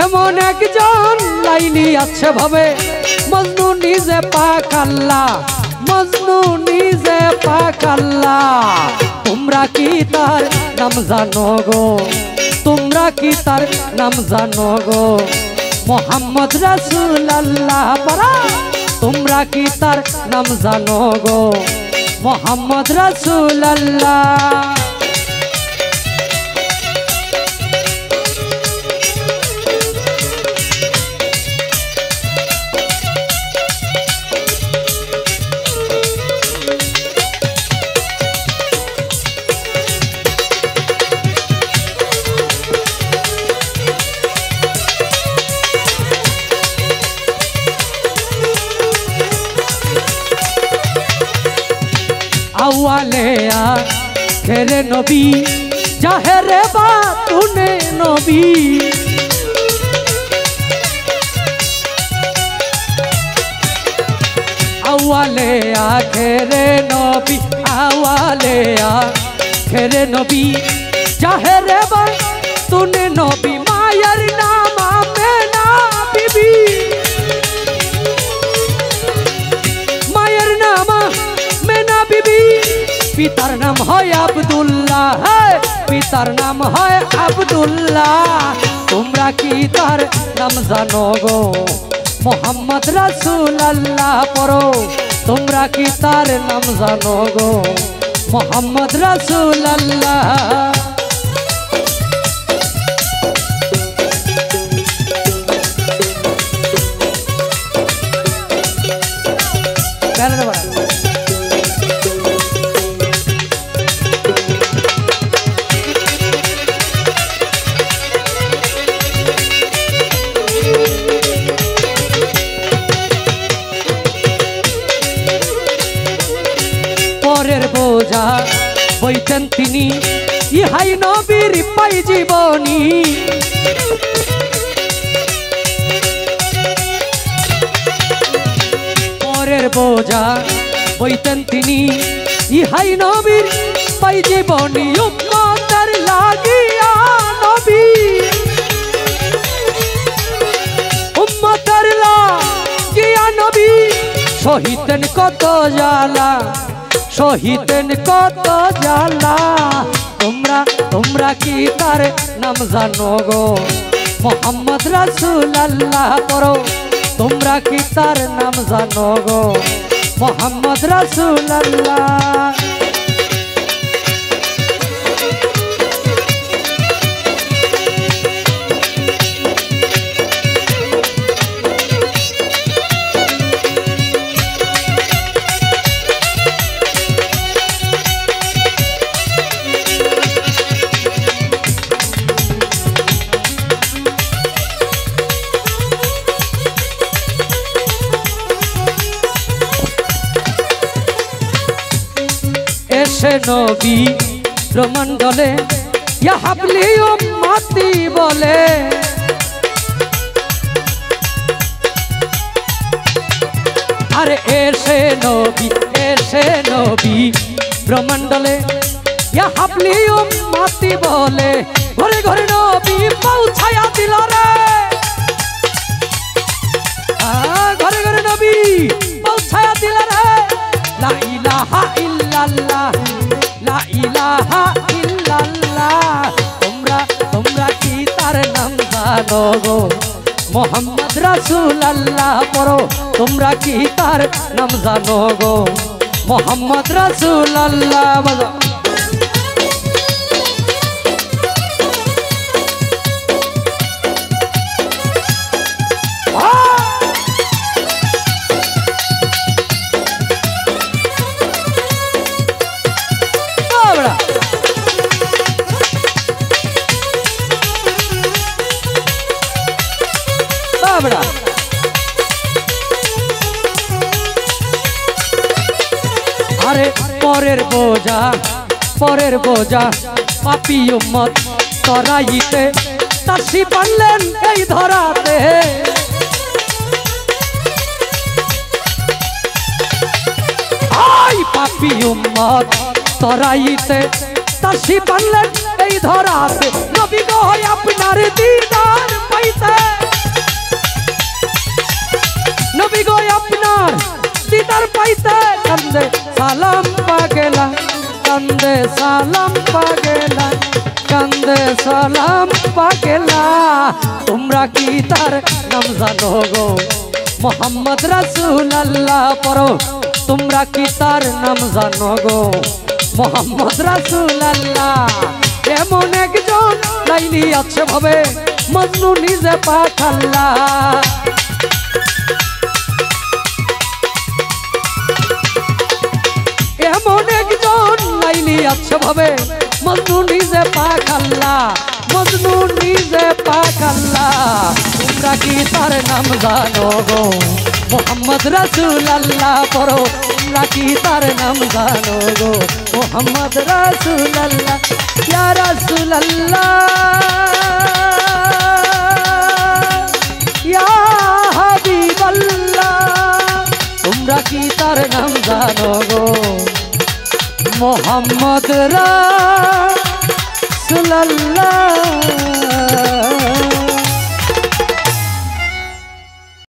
এমন একজন লাইলি আছে ভাবে মজনু নিজে পাক আল্লাহ, মজনু নিজে পাক আল্লাহ। তোমরা কি তার নাম জানো গো, তোমরা কি তার নাম জানো গো, মোহাম্মদ রাসূলুল্লাহ পড়া। তোমরা কি তার নাম জানো গো, মোহাম্মদ রাসূলুল্লাহ। আওয়ালে আখেরে নবী জাহেরে বাতুনে নবী। আওয়ালে আখেরে নবী, আওয়ালে আখেরে নবী জাহেরে বাতুনে নবী। মায়ের নাম আমেনা বিবি, মায়ের নাম আমেনা বিবি। পিতার নাম হয় আব্দুল্লাহ, পিতার নাম হয় আব্দুল্লাহ। তোমরা কি তার নাম জানো গো, মোহাম্মদ রাসূলুল্লাহ পড়ো। তোমরা কি তার নাম জানো গো, মোহাম্মদ রাসূলুল্লাহ। পরের বোঝা বইতেন তিনি, ইহাই নবীর পাই জীবনী। পরের বোঝা বইতেন তিনি, ইহাই নবীর পাই জীবনী। উম্মতের লাগিয়া নবী, উম্মতের লাগিয়া নবী সহিতেন কত জ্বালা, সহিতেন কত জ্বালা। তোমরা তোমরা কি তার নাম জানো গো, মোহাম্মদ রাসূলুল্লাহ পড়ো। তোমরা কি তার নাম জানো গো, মোহাম্মদ রাসূলুল্লাহ। এসে নবী রমণ্ডলে ইয়া হাবলি উম্মতি বলে। আরে এসে নবী, এসে নবী রমণ্ডলে ইয়া হাবলি উম্মতি বলে। ঘরে ঘরে নবী পৌঁছায়া দিল রে, ঘরে ঘরে নবী পৌঁছায়া দিল রে। লা ইলাহা ইল্লাল্লাহ, লা ইলাহা ইল্লাল্লাহ। তোমরা তোমরা কি তার নাম জানো গো, মোহাম্মদ রাসূলুল্লাহ পড়ো। তোমরা কি তার নাম জানো গো, মোহাম্মদ রাসূলুল্লাহ। আরে পরের বোঝা, পরের বোঝা পাপী উম্মত তরাইতে তাসি পারলেন এই ধরাতে। আই পাপী উম্মত তরাইতে তাসি পারলেন এই ধরাতে নবী গো আপনার দিদার পাইতে নবী গো আপনার দিদার পাইতে কান্দে সালাম পাগেলা কান্দে সালাম পাগেলা কান্দে সালাম পাগেলা তোমরা কি তার নাম জানো গো মোহাম্মদ রাসূলুল্লাহ পড়ো তোমরা কি তার নাম জানো গো মোহাম্মদ রাসূলুল্লাহ এমন একজন লাইলি আছে ভাবে মজনু নিজে পাঠাল্লা এমন একজন লাইলি আছে ভাবে মজনু নিজে পাঠাল্লা মজনু নিজে পাঠাল্লা তোমরা কি তার নাম জানো গো মোহাম্মদ রাসূলুল্লাহ পড়ো তোমরা কি তার নাম জানো গো মোহাম্মদ রাসূলুল্লাহ ইয়া রাসূলুল্লাহ ইয়া হাবিবাল্লাহ তোমরা কি তার নাম জানো গো মোহাম্মদ রাসূলুল্লাহ